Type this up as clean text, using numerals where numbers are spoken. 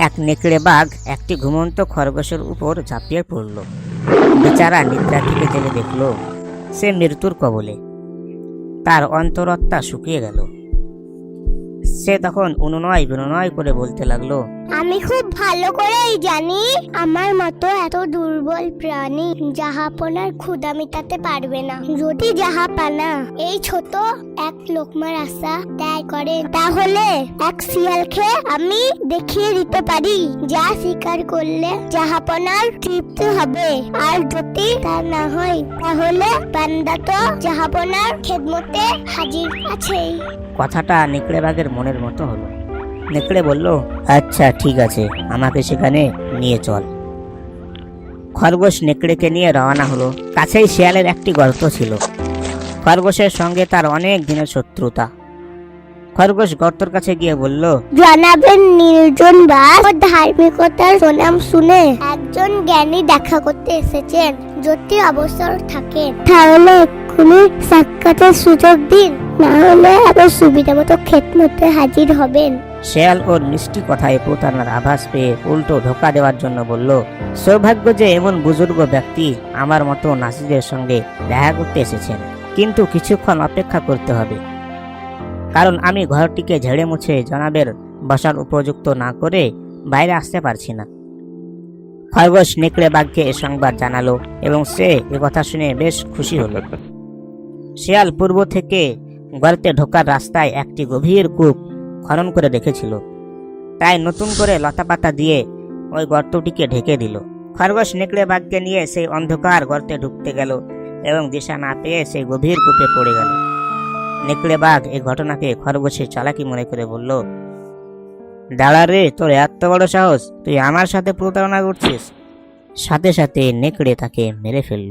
এক নেকড়ে বাঘ একটি ঘুমন্ত খরগোশের উপর ঝাঁপিয়ে পড়ল। বেচারা নিদ্রা থেকে জেগে দেখল সে মৃত্যুর কবলে। তার অন্তরাত্মা শুকিয়ে গেল। সে তখন অনুনয় বিনয় করে বলতে লাগলো, আমি খুব ভালো করেই জানি আমার মতো এত দুর্বল প্রাণী জাহাপনার ক্ষুধা মেটাতে পারবে না। যদি জাহাপানা এই ছোট এক লোকমার আশা ত্যাগ করে, তাহলে এক শিয়ালকে আমি দেখিয়ে দিতে পারি যা স্বীকার করলে জাহাপনার তৃপ্তি হবে। আর যদি তা না হয়, তাহলে বান্দা তো জাহাপনার খেদমতে হাজির আছেই। কথাটা নেকড়ে বাঘের মনের মতো হলো। নেকড়ে বলল, আচ্ছা ঠিক আছে, আমাকে সেখানে নিয়ে চল। খরগোশ নেকড়েকে নিয়ে রওনা হলো। কাছেই শিয়ালের একটি গর্ত ছিল। খরগোশের সঙ্গে তার অনেক দিনের শত্রুতা। খরগোশ গর্তর কাছে গিয়ে বলল, জনাবের নির্জন বাস ও ধার্মিকতার সুনাম শুনে একজন জ্ঞানী দেখা করতে এসেছেন। যদি অবসর থাকে তাহলে এক্ষুনি সাক্ষাতের সুযোগ দিন, না হলে আবার সুবিধা মতো খেদমতে হাজির হবেন। শেয়াল ওর মিষ্টি কথায় প্রতারণার আভাস পেয়ে উল্টো ধোকা দেওয়ার জন্য বলল, সৌভাগ্য যে এমন বুজুর্গ ব্যক্তি আমার মতো নাসিদের সঙ্গে দেখা করতে এসেছেন, কিন্তু কিছুক্ষণ অপেক্ষা করতে হবে, কারণ আমি ঘরটিকে ঝেড়ে মুছে জনাবের বসার উপযুক্ত না করে বাইরে আসতে পারছি না। খরগোশ নেকড়ে বাঘকে এ সংবাদ জানালো এবং সে এ কথা শুনে বেশ খুশি হলো। শিয়াল পূর্ব থেকে গর্তে ঢোকার রাস্তায় একটি গভীর কূপ খনন করে রেখেছিল, তাই নতুন করে লতাপাতা দিয়ে ওই গর্তটিকে ঢেকে দিল। খরগোশ নেকড়ে বাঘকে নিয়ে সেই অন্ধকার গর্তে ঢুকতে গেল এবং দিশা না পেয়ে সেই গভীর কূপে পড়ে গেল। নেকড়ে বাঘ এই ঘটনাকে খরগোশের চালাকি মনে করে বলল, দাঁড়া রে, তোর এত বড় সাহস, তুই আমার সাথে প্রতারণা করছিস। সাথে সাথে নেকড়ে তাকে মেরে ফেলল।